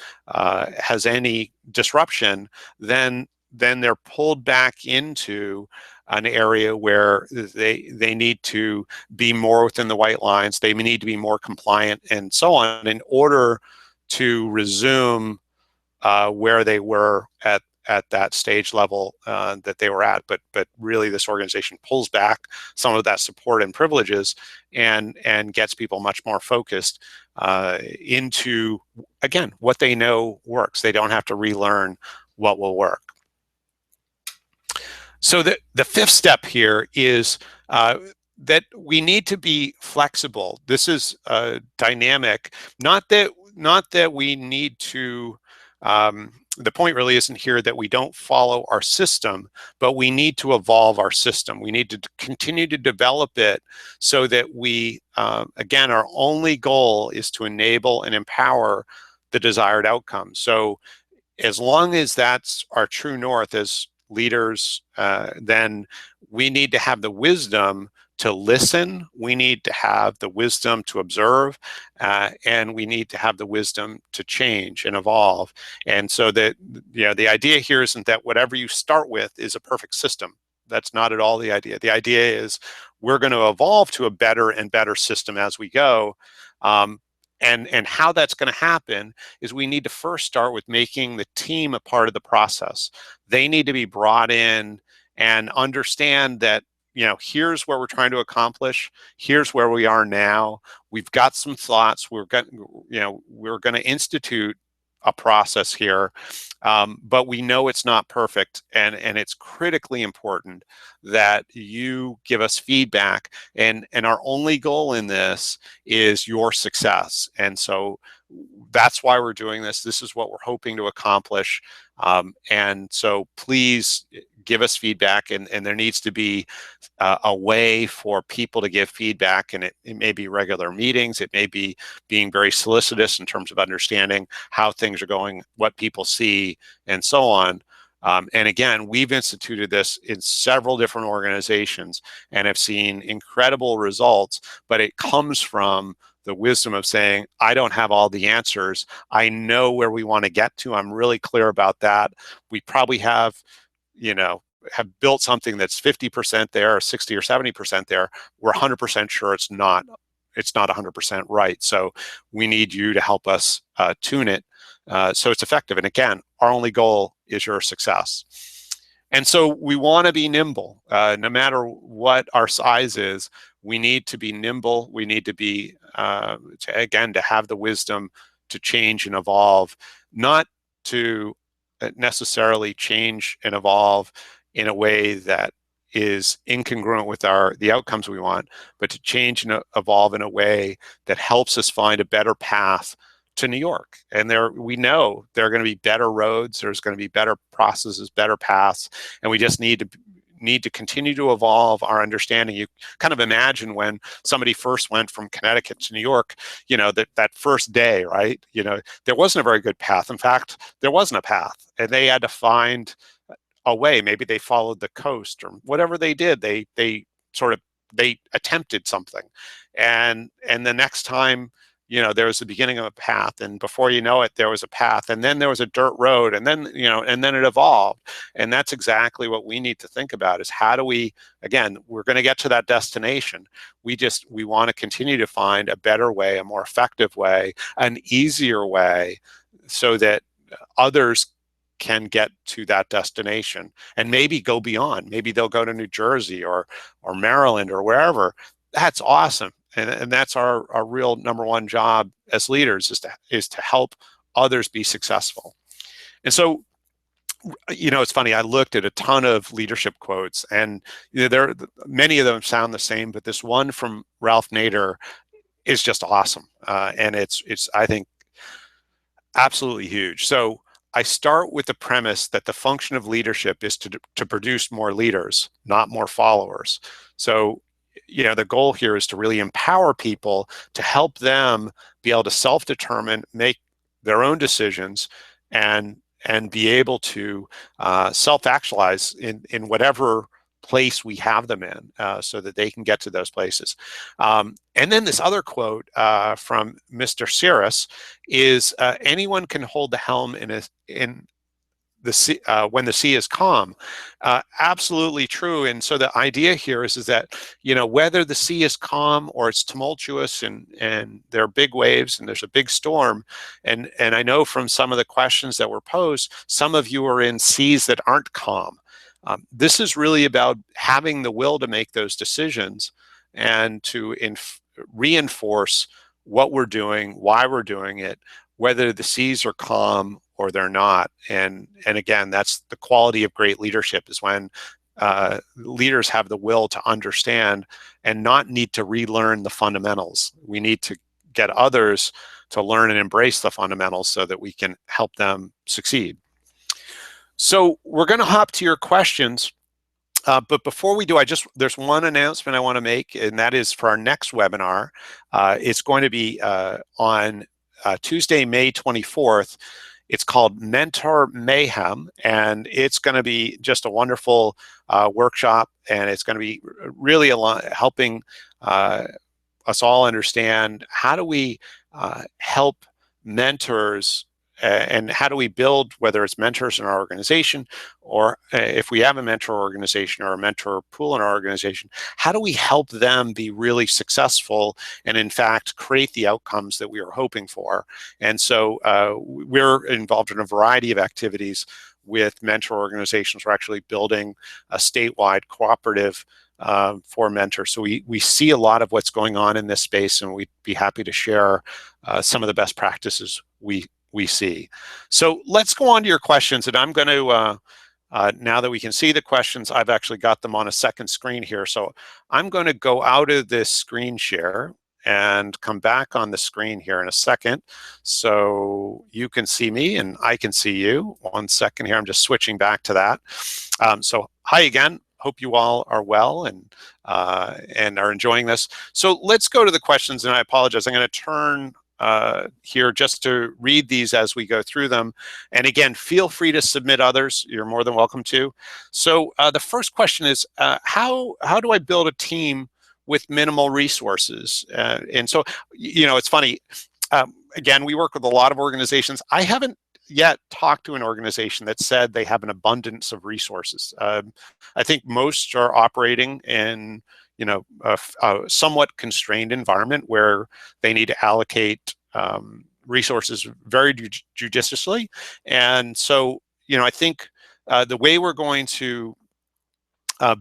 has any disruption, then they're pulled back into an area where they need to be more within the white lines. They need to be more compliant and so on, in order to resume where they were at that stage level that they were at. But really, this organization pulls back some of that support and privileges, and gets people much more focused into, again, what they know works. They don't have to relearn what will work. So the fifth step here is that we need to be flexible. This is dynamic. Not that we need to. The point really isn't here that we don't follow our system, but we need to evolve our system. We need to continue to develop it, so that we, again, our only goal is to enable and empower the desired outcome. So as long as that's our true north as leaders, then we need to have the wisdom to listen. We need to have the wisdom to observe, and we need to have the wisdom to change and evolve. And so that the idea here isn't that whatever you start with is a perfect system. That's not at all the idea. The idea is we're going to evolve to a better and better system as we go. And how that's going to happen is we need to first start with making the team a part of the process. They need to be brought in and understand that, here's what we're trying to accomplish. Here's where we are now. We've got some thoughts. We're going to institute a process here, but we know it's not perfect, and it's critically important that you give us feedback, and our only goal in this is your success. And so that's why we're doing this. This is what we're hoping to accomplish, and so please give us feedback, and there needs to be a way for people to give feedback, and it may be regular meetings, it may be being very solicitous in terms of understanding how things are going, what people see, and so on. And again, we've instituted this in several different organizations and have seen incredible results, but it comes from the wisdom of saying, I don't have all the answers. I know where we want to get to. I'm really clear about that. We probably have built something that's 50% there, or 60 or 70% there. We're 100% sure it's not 100% right. So we need you to help us tune it so it's effective. And again, our only goal is your success. And so we want to be nimble. No matter what our size is, we need to be nimble. We need to be, to have the wisdom to change and evolve, not to necessarily change and evolve in a way that is incongruent with the outcomes we want, but to change and evolve in a way that helps us find a better path to New York. And we know there are going to be better roads, there's going to be better processes, better paths, and we just need to continue to evolve our understanding. You kind of imagine when somebody first went from Connecticut to New York, that first day, right? There wasn't a very good path. In fact, there wasn't a path, and they had to find a way. Maybe they followed the coast, or whatever they did. They attempted something, and the next time, there was the beginning of a path, and before you know it, there was a path, and then there was a dirt road, and then it evolved. And that's exactly what we need to think about, is how do we, again, we're going to get to that destination. We want to continue to find a better way, a more effective way, an easier way, so that others can get to that destination and maybe go beyond. Maybe they'll go to New Jersey or Maryland or wherever. that's awesome. And that's our real number one job as leaders, is to help others be successful. And so, it's funny. I looked at a ton of leadership quotes, and there many of them sound the same, but this one from Ralph Nader is just awesome, and it's I think absolutely huge. So I start with the premise that the function of leadership is to produce more leaders, not more followers. So, the goal here is to really empower people, to help them be able to self-determine, make their own decisions, and be able to self-actualize in whatever place we have them in, so that they can get to those places. And then this other quote from Mr. Cirrus is, anyone can hold the helm in the sea, when the sea is calm. Absolutely true. And so the idea here is that, whether the sea is calm or it's tumultuous, and there are big waves and there's a big storm, and I know from some of the questions that were posed, some of you are in seas that aren't calm. This is really about having the will to make those decisions, and to reinforce what we're doing, why we're doing it, whether the seas are calm or they're not. And again, that's the quality of great leadership, is when leaders have the will to understand and not need to relearn the fundamentals. We need to get others to learn and embrace the fundamentals so that we can help them succeed. So we're going to hop to your questions. But before we do, there's one announcement I want to make, and that is for our next webinar. It's going to be on Tuesday, May 24th. It's called Mentor Mayhem, and it's going to be just a wonderful workshop, and it's going to be really helping us all understand, how do we help mentors, and how do we build, whether it's mentors in our organization, or if we have a mentor organization or a mentor pool in our organization, how do we help them be really successful and in fact create the outcomes that we are hoping for? And so we're involved in a variety of activities with mentor organizations. We're actually building a statewide cooperative for mentors. So we see a lot of what's going on in this space, and we'd be happy to share some of the best practices we see. So let's go on to your questions, and I'm going to, now that we can see the questions, I've actually got them on a second screen here. So I'm going to go out of this screen share and come back on the screen here in a second, so you can see me and I can see you. One second here, I'm just switching back to that. So hi again. Hope you all are well and are enjoying this. So let's go to the questions, and I apologize. I'm going to turn here just to read these as we go through them. And again, feel free to submit others. You're more than welcome to. So the first question is, how do I build a team with minimal resources? And so, it's funny. Again, we work with a lot of organizations. I haven't yet talked to an organization that said they have an abundance of resources. I think most are operating in a somewhat constrained environment where they need to allocate resources very judiciously. And so, I think the way we're going to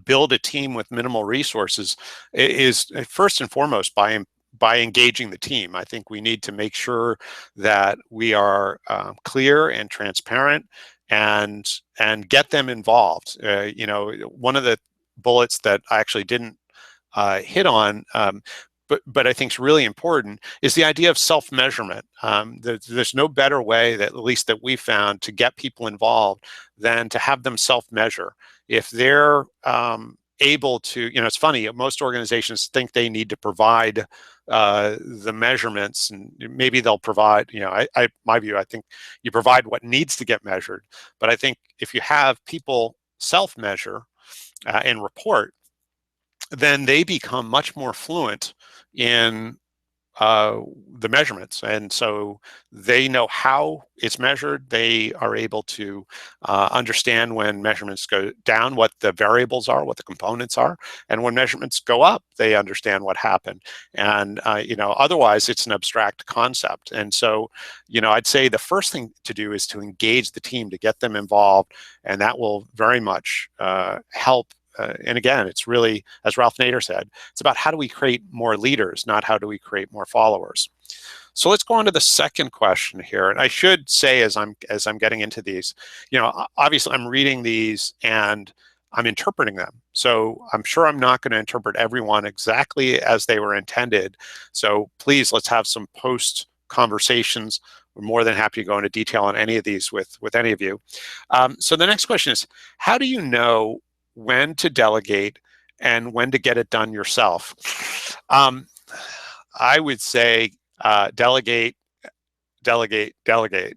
build a team with minimal resources is first and foremost by engaging the team. I think we need to make sure that we are clear and transparent, and get them involved. One of the bullets that I actually didn't hit on, but I think is really important, is the idea of self-measurement. There's no better way, that at least that we found, to get people involved than to have them self-measure. If they're able to, it's funny, most organizations think they need to provide the measurements, and maybe they'll provide, my view, I think you provide what needs to get measured. But I think if you have people self-measure and report, then they become much more fluent in the measurements, and so they know how it's measured. They are able to understand when measurements go down, what the variables are, what the components are, and when measurements go up, they understand what happened. And otherwise, it's an abstract concept. And so, I'd say the first thing to do is to engage the team, to get them involved, and that will very much help and again, it's really, as Ralph Nader said, it's about how do we create more leaders, not how do we create more followers. So let's go on to the second question here. And I should say, as I'm getting into these, obviously I'm reading these and I'm interpreting them. So I'm sure I'm not going to interpret everyone exactly as they were intended. So please, let's have some post conversations. We're more than happy to go into detail on any of these with any of you. So the next question is, how do you know when to delegate and when to get it done yourself? I would say delegate, delegate, delegate.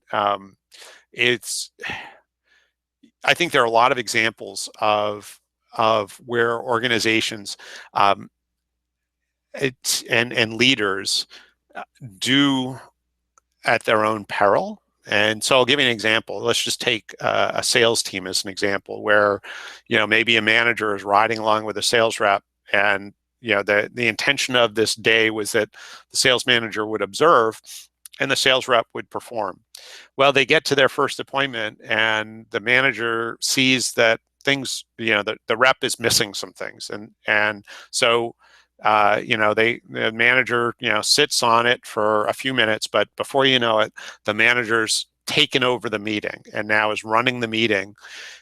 I think there are a lot of examples of where organizations and leaders do at their own peril. And so I'll give you an example. Let's just take a sales team as an example where, maybe a manager is riding along with a sales rep, and the intention of this day was that the sales manager would observe and the sales rep would perform. Well, they get to their first appointment and the manager sees that things, the rep is missing some things. And so, the manager, sits on it for a few minutes, but before you know it, the manager's taken over the meeting and now is running the meeting.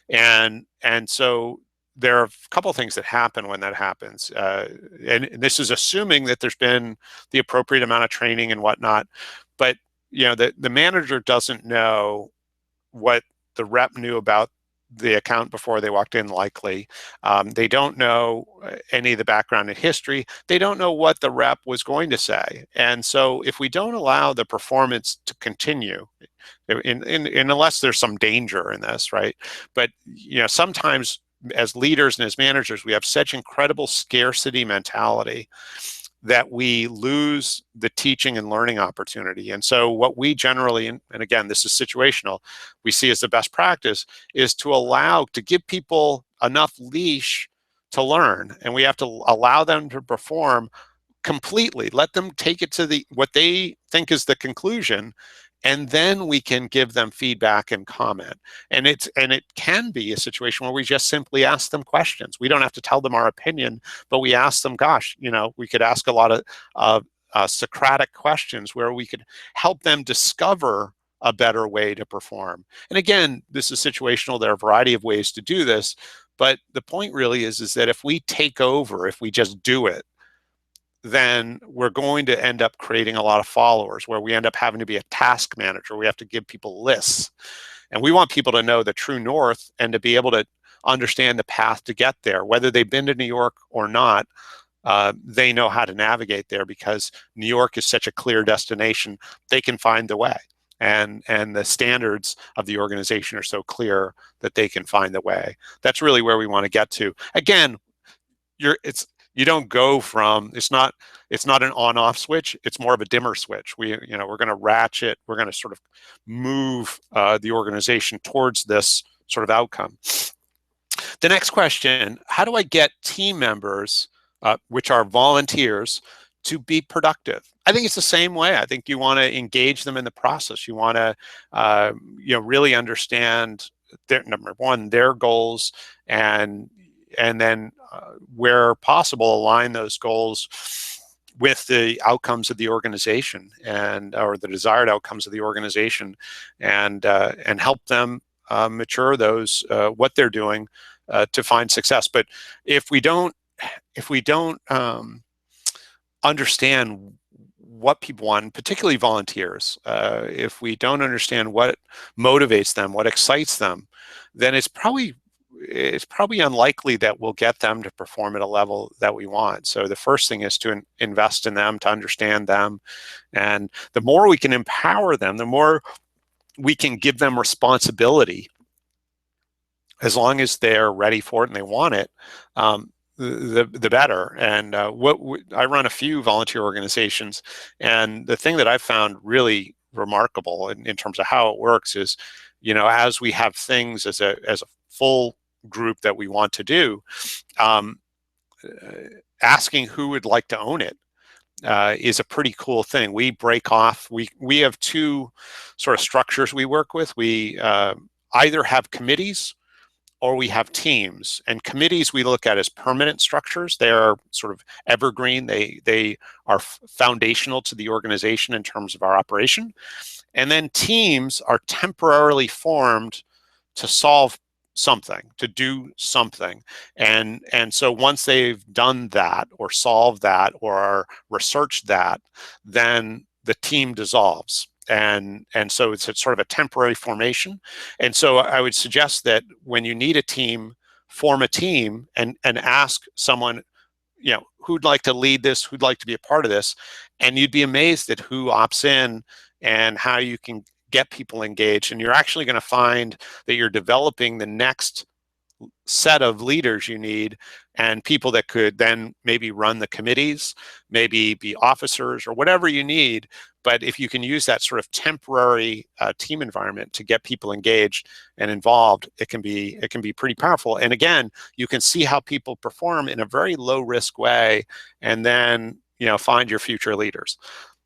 And so there are a couple of things that happen when that happens. And this is assuming that there's been the appropriate amount of training and whatnot. But, the manager doesn't know what the rep knew about the account before they walked in, likely. They don't know any of the background and history. They don't know what the rep was going to say. And so if we don't allow the performance to continue, unless there's some danger in this, right? But, sometimes as leaders and as managers, we have such incredible scarcity mentality that we lose the teaching and learning opportunity. And so what we generally, and again, this is situational, we see as the best practice is to give people enough leash to learn. And we have to allow them to perform completely, let them take it to what they think is the conclusion, and then we can give them feedback and comment. And it can be a situation where we just simply ask them questions. We don't have to tell them our opinion, but we ask them, gosh, we could ask a lot of Socratic questions where we could help them discover a better way to perform. And again, this is situational. There are a variety of ways to do this, but the point really is that if we take over, if we just do it, then we're going to end up creating a lot of followers where we end up having to be a task manager. We have to give people lists. And we want people to know the true north and to be able to understand the path to get there. Whether they've been to New York or not, they know how to navigate there because New York is such a clear destination. They can find the way. And the standards of the organization are so clear that they can find the way. That's really where we want to get to. Again, you don't go from, it's not an on-off switch, it's more of a dimmer switch. We're going to ratchet, we're going to sort of move the organization towards this sort of outcome. The next question, how do I get team members, which are volunteers, to be productive? I think it's the same way. I think you want to engage them in the process. You want to really understand number one, their goals, and then where possible, align those goals with the outcomes of the organization or the desired outcomes of the organization, and help them mature those what they're doing to find success. But if we don't understand what people want, particularly volunteers, if we don't understand what motivates them, what excites them, then it's probably unlikely that we'll get them to perform at a level that we want. So the first thing is to invest in them, to understand them. And the more we can empower them, the more we can give them responsibility, as long as they're ready for it and they want it, the better. And I run a few volunteer organizations, and the thing that I've found really remarkable in terms of how it works is, as we have things as a full group that we want to do, asking who would like to own it is a pretty cool thing. We break off. We have two sort of structures we work with. We either have committees or we have teams. And committees we look at as permanent structures. They are sort of evergreen. They are foundational to the organization in terms of our operation. And then teams are temporarily formed to solve something, to do something. And so once they've done that or solved that or researched that, then the team dissolves. And so it's a sort of a temporary formation. And so I would suggest that when you need a team, form a team and ask someone, who'd like to lead this, who'd like to be a part of this, and you'd be amazed at who opts in and how you can get people engaged. And you're actually going to find that you're developing the next set of leaders you need, and people that could then maybe run the committees, maybe be officers or whatever you need. But if you can use that sort of temporary team environment to get people engaged and involved, it can be pretty powerful. And again, you can see how people perform in a very low risk way, and then find your future leaders.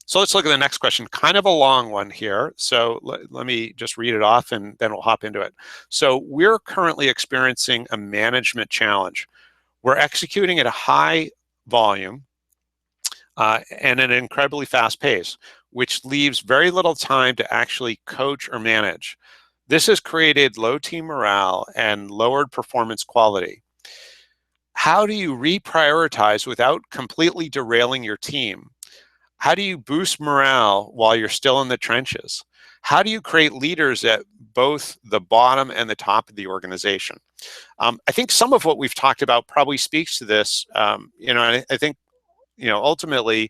So let's look at the next question, kind of a long one here. So let me just read it off and then we'll hop into it. So we're currently experiencing a management challenge. We're executing at a high volume and at an incredibly fast pace, which leaves very little time to actually coach or manage. This has created low team morale and lowered performance quality. How do you reprioritize without completely derailing your team? How do you boost morale while you're still in the trenches? How do you create leaders at both the bottom and the top of the organization? I think some of what we've talked about probably speaks to this. I think, ultimately,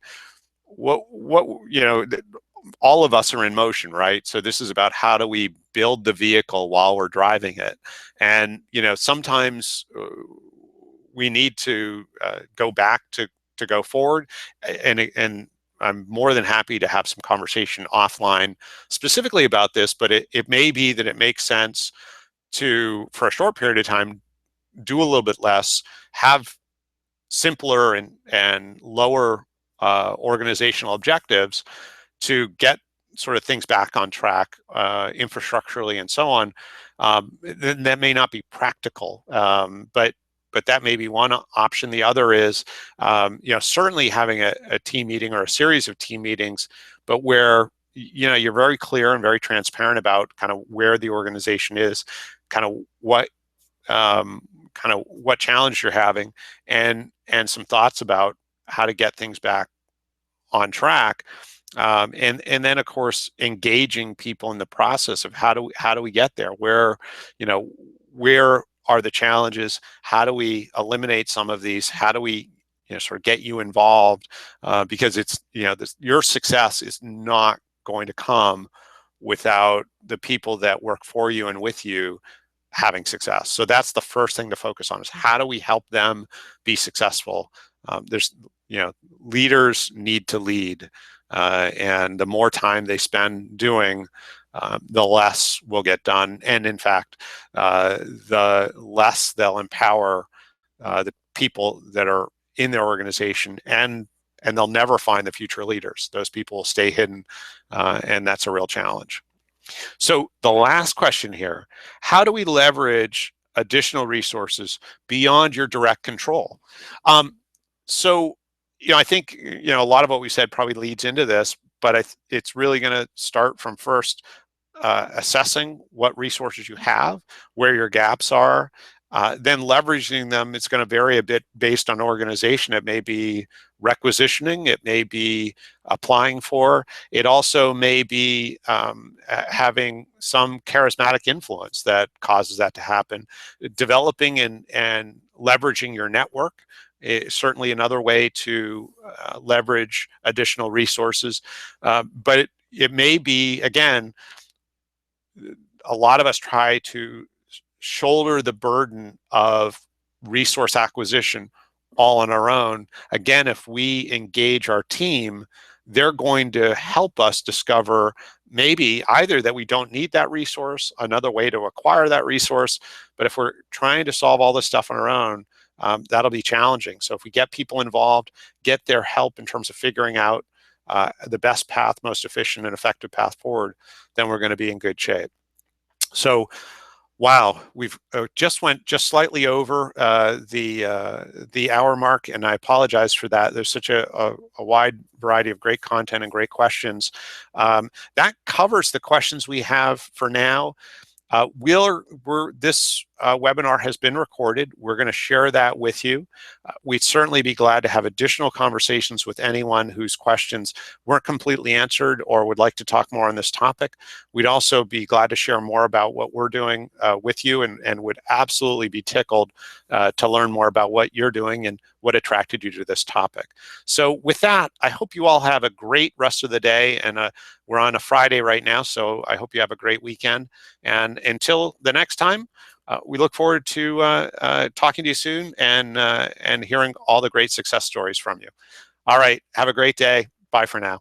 what all of us are in motion, right? So this is about how do we build the vehicle while we're driving it, and sometimes we need to go back to go forward, and I'm more than happy to have some conversation offline specifically about this, but it may be that it makes sense to, for a short period of time, do a little bit less, have simpler and lower organizational objectives to get sort of things back on track, infrastructurally and so on. Then that may not be practical, but that may be one option. The other is, certainly having a team meeting or a series of team meetings, but where you're very clear and very transparent about kind of where the organization is, kind of what challenge you're having, and some thoughts about how to get things back on track. And then of course engaging people in the process of how do we get there, where are the challenges, how do we eliminate some of these, how do we sort of get you involved, because it's your success is not going to come without the people that work for you and with you having success. So that's the first thing to focus on, is how do we help them be successful. There's leaders need to lead, and the more time they spend doing, the less will get done, and in fact, the less they'll empower the people that are in their organization, and they'll never find the future leaders. Those people will stay hidden, and that's a real challenge. So the last question here, how do we leverage additional resources beyond your direct control? So, I think, a lot of what we said probably leads into this, but it's really going to start from first assessing what resources you have, where your gaps are, then leveraging them. It's going to vary a bit based on organization. It may be requisitioning, it may be applying for, it also may be having some charismatic influence that causes that to happen. Developing and leveraging your network is certainly another way to leverage additional resources. But it may be, again, a lot of us try to shoulder the burden of resource acquisition all on our own. Again, if we engage our team, they're going to help us discover maybe either that we don't need that resource, another way to acquire that resource. But if we're trying to solve all this stuff on our own, that'll be challenging. So if we get people involved, get their help in terms of figuring out the best path, most efficient and effective path forward, then we're going to be in good shape. So Wow, we've just went just slightly over the hour mark, and I apologize for that. There's such a wide variety of great content and great questions. That covers the questions we have for now. This webinar has been recorded. We're going to share that with you. We'd certainly be glad to have additional conversations with anyone whose questions weren't completely answered or would like to talk more on this topic. We'd also be glad to share more about what we're doing with you, and would absolutely be tickled to learn more about what you're doing and what attracted you to this topic. So with that, I hope you all have a great rest of the day, and we're on a Friday right now, so I hope you have a great weekend. And until the next time, we look forward to talking to you soon, and hearing all the great success stories from you. All right, have a great day. Bye for now.